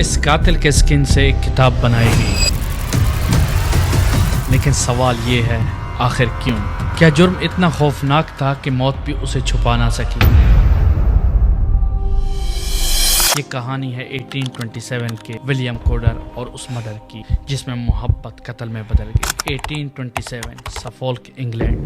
اس قاتل کے سکن سے ایک کتاب بنائی گئی، لیکن سوال یہ ہے آخر کیوں؟ کیا جرم اتنا خوفناک تھا کہ موت بھی اسے چھپا نہ سکی؟ یہ کہانی ہے 1827 کے ولیم کوڈر اور اس مدر کی جس میں محبت قتل میں بدل گئی۔ 1827 سفولک انگلینڈ۔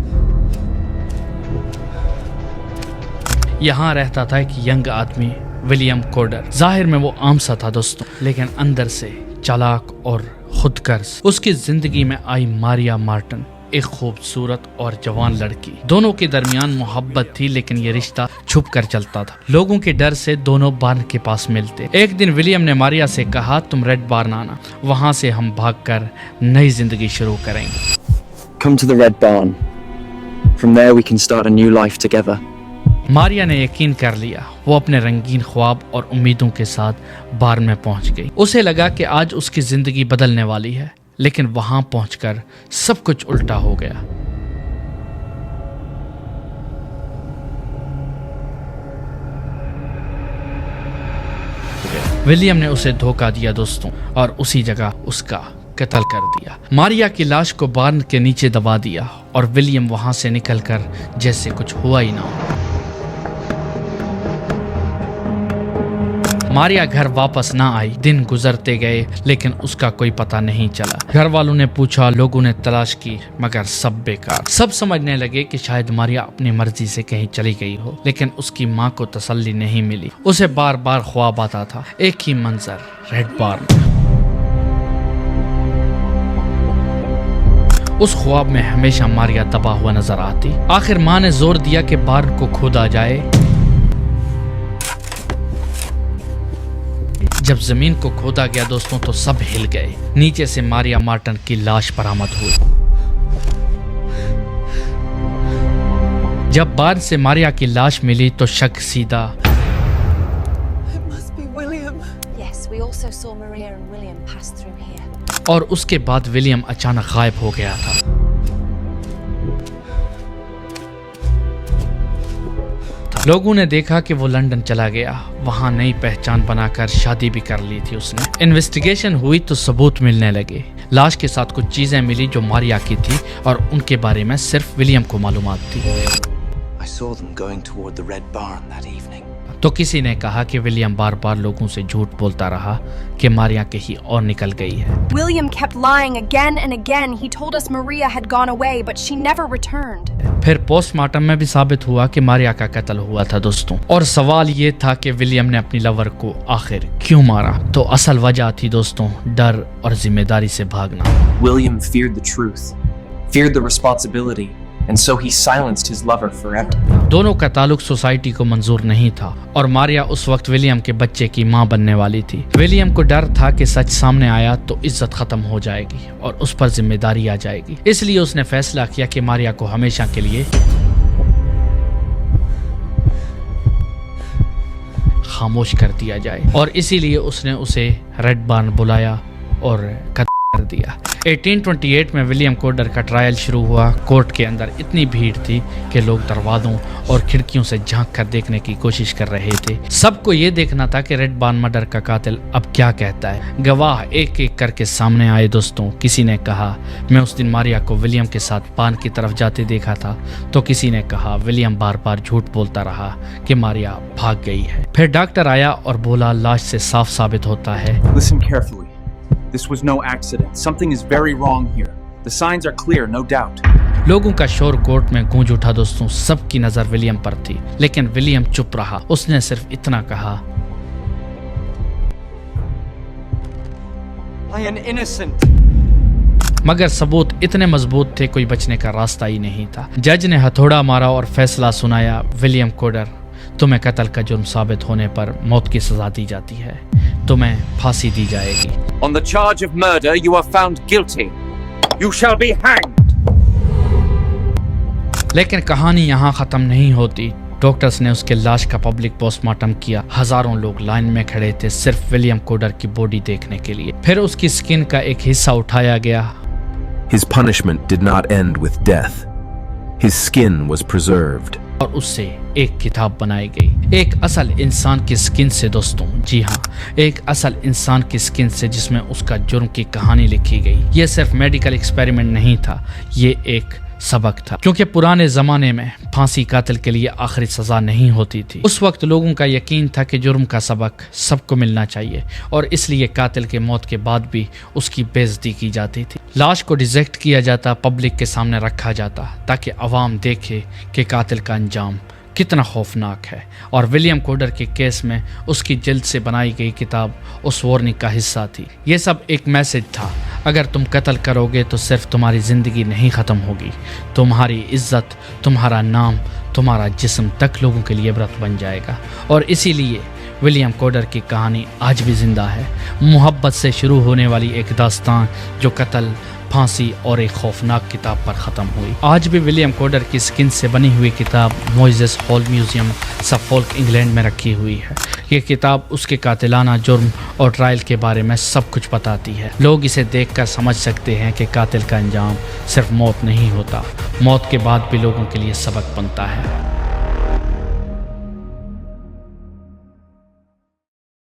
یہاں رہتا تھا ایک ینگ آدمی ولیم کوڈر۔ ظاہر میں وہ عام سا تھا دوستوں، لیکن اندر سے چالاک اور خود غرض۔ اس کی زندگی میں آئی ماریا مارٹن، ایک خوبصورت اور جوان لڑکی۔ دونوں کے درمیان محبت تھی، لیکن یہ رشتہ چھپ کر چلتا تھا۔ لوگوں کے ڈر سے دونوں بارن کے پاس ملتے۔ ایک دن ولیم نے ماریا سے کہا تم ریڈ بارن آنا، وہاں سے ہم بھاگ کر نئی زندگی شروع کریں گے۔ Come to the Red Barn. From there we can start a new life together. ماریا نے یقین کر لیا۔ وہ اپنے رنگین خواب اور امیدوں کے ساتھ بار میں پہنچ گئی۔ اسے لگا کہ آج اس کی زندگی بدلنے والی ہے، لیکن وہاں پہنچ کر سب کچھ الٹا ہو گیا۔ ولیم نے اسے دھوکہ دیا دوستوں، اور اسی جگہ اس کا قتل کر دیا۔ ماریا کی لاش کو بارن کے نیچے دبا دیا، اور ولیم وہاں سے نکل کر جیسے کچھ ہوا ہی نہ ہو۔ ماریا گھر واپس نہ آئی۔ دن گزرتے گئے، لیکن اس کا کوئی پتہ نہیں چلا۔ گھر والوں نے پوچھا، لوگوں نے تلاش کی، مگر سب بیکار۔ سب سمجھنے لگے کہ شاید ماریا اپنی مرضی سے کہیں چلی گئی ہو، لیکن اس کی ماں کو تسلی نہیں ملی۔ اسے بار بار خواب آتا تھا، ایک ہی منظر، ریڈ بارن۔ اس خواب میں ہمیشہ ماریا دبا ہوا نظر آتی۔ آخر ماں نے زور دیا کہ بارن کو کھودا جائے۔ جب زمین کو کھودا گیا دوستوں تو سب ہل گئے۔ نیچے سے ماریا مارٹن کی لاش برآمد ہوئی۔ جب بارن سے ماریا کی لاش ملی تو شک سیدھا اور اس کے بعد ولیم اچانک غائب ہو گیا تھا۔ لوگوں نے دیکھا کہ وہ لندن چلا گیا، وہاں نئی پہچان بنا کر شادی بھی کر لی تھی اس نے۔ انویسٹیگیشن ہوئی تو ثبوت ملنے لگے۔ لاش کے ساتھ کچھ چیزیں ملی جو ماریا کی تھی، اور ان کے بارے میں صرف ولیم کو معلومات تھی۔ I saw them going toward the Red Barn that evening. تو کسی نے کہا کہ ولیم بار بار لوگوں سے جھوٹ بولتا رہا کہ ماریا کہیں اور نکل گئی ہے۔ William kept lying again and again. He told us Maria had gone away, but she never returned. پھر پوسٹ مارٹم میں بھی ثابت ہوا کہ ماریا کا قتل ہوا تھا دوستوں، اور سوال یہ تھا کہ ولیم نے اپنی لور کو آخر کیوں مارا؟ تو اصل وجہ تھی دوستوں ڈر اور ذمہ داری سے بھاگنا۔ William feared the truth, feared the responsibility, and so he silenced his lover forever. دونوں کا تعلق سوسائٹی کو منظور نہیں تھا، اور ماریا اس وقت ولیم کے بچے کی ماں بننے والی تھی۔ ولیم کو ڈر تھا کہ سچ سامنے آیا تو عزت ختم ہو جائے گی اور اس پر ذمہ داری آ جائے گی۔ اس لیے اس نے فیصلہ کیا کہ ماریا کو ہمیشہ کے لیے خاموش کر دیا جائے، اور اسی لیے اس نے اسے ریڈ بارن بلایا اور قتل کر دیا۔ 1828 میں ولیم کوڈر کا ٹرائل شروع ہوا۔ کورٹ کے اندر اتنی بھیڑ تھی کہ لوگ دروازوں اور کھڑکیوں سے جھانک کر دیکھنے کی کوشش کر رہے تھے۔ سب کو یہ دیکھنا تھا کہ ریڈ بارن مرڈر کا قاتل اب کیا کہتا ہے۔ گواہ ایک ایک کر کے سامنے آئے دوستوں۔ کسی نے کہا میں اس دن ماریا کو ولیم کے ساتھ بارن کی طرف جاتے دیکھا تھا، تو کسی نے کہا ولیم بار بار جھوٹ بولتا رہا کہ ماریا بھاگ گئی ہے۔ پھر ڈاکٹر آیا اور بولا لاش سے صاف ثابت ہوتا ہے۔ Listen carefully. This was no accident. Something is very wrong here. The signs are clear, no doubt. لوگوں کا شور کورٹ میں گونج اٹھا دوستوں۔ سب کی نظر ولیم پر تھی، لیکن ولیم چپ رہا۔ اس نے صرف اتنا کہا I am innocent. مگر ثبوت اتنے مضبوط تھے کوئی بچنے کا راستہ ہی نہیں تھا۔ جج نے ہتھوڑا مارا اور فیصلہ سنایا، ولیم کوڈر تمہیں قتل کا جرم ثابت ہونے پر موت کی سزا دی جاتی ہے، تمہیں پھانسی دی جائے گی۔ On the charge of murder, you are found guilty. You shall be hanged. لیکن کہانی یہاں ختم نہیں ہوتی۔ ڈاکٹرز نے اس کے لاش کا پبلک پوسٹ مارٹم کیا۔ ہزاروں لوگ لائن میں کھڑے تھے صرف ولیم کوڈر کی باڈی دیکھنے کے لیے۔ پھر اس کی سکن کا ایک حصہ اٹھایا گیا۔ His punishment did not end with death. His skin was preserved. اور اس سے ایک کتاب بنائی گئی۔ ایک اصل انسان کی سکن سے دوستوں، جی ہاں، ایک اصل انسان کی سکن سے، جس میں اس کا جرم کی کہانی لکھی گئی۔ یہ صرف میڈیکل ایکسپیریمنٹ نہیں تھا، یہ ایک سبق تھا، کیونکہ پرانے زمانے میں پھانسی قاتل کے لیے آخری سزا نہیں ہوتی تھی۔ اس وقت لوگوں کا یقین تھا کہ جرم کا سبق سب کو ملنا چاہیے، اور اس لیے قاتل کے موت کے بعد بھی اس کی بے عزتی کی جاتی تھی۔ لاش کو ڈیزیکٹ کیا جاتا، پبلک کے سامنے رکھا جاتا تاکہ عوام دیکھے کہ قاتل کا انجام کتنا خوفناک ہے۔ اور ولیم کوڈر کے کیس میں اس کی جلد سے بنائی گئی کتاب اس وارننگ کا حصہ تھی۔ یہ سب ایک میسج تھا، اگر تم قتل کرو گے تو صرف تمہاری زندگی نہیں ختم ہوگی، تمہاری عزت، تمہارا نام، تمہارا جسم تک لوگوں کے لیے عبرت بن جائے گا۔ اور اسی لیے ولیم کوڈر کی کہانی آج بھی زندہ ہے، محبت سے شروع ہونے والی ایک داستان جو قتل، پھانسی اور ایک خوفناک کتاب پر ختم ہوئی۔ آج بھی ولیم کوڈر کی سکن سے بنی ہوئی کتاب موئزس ہال میوزیم سفولک انگلینڈ میں رکھی ہوئی ہے۔ یہ کتاب اس کے قاتلانہ جرم اور ٹرائل کے بارے میں سب کچھ بتاتی ہے۔ لوگ اسے دیکھ کر سمجھ سکتے ہیں کہ قاتل کا انجام صرف موت نہیں ہوتا، موت کے بعد بھی لوگوں کے لیے سبق بنتا ہے۔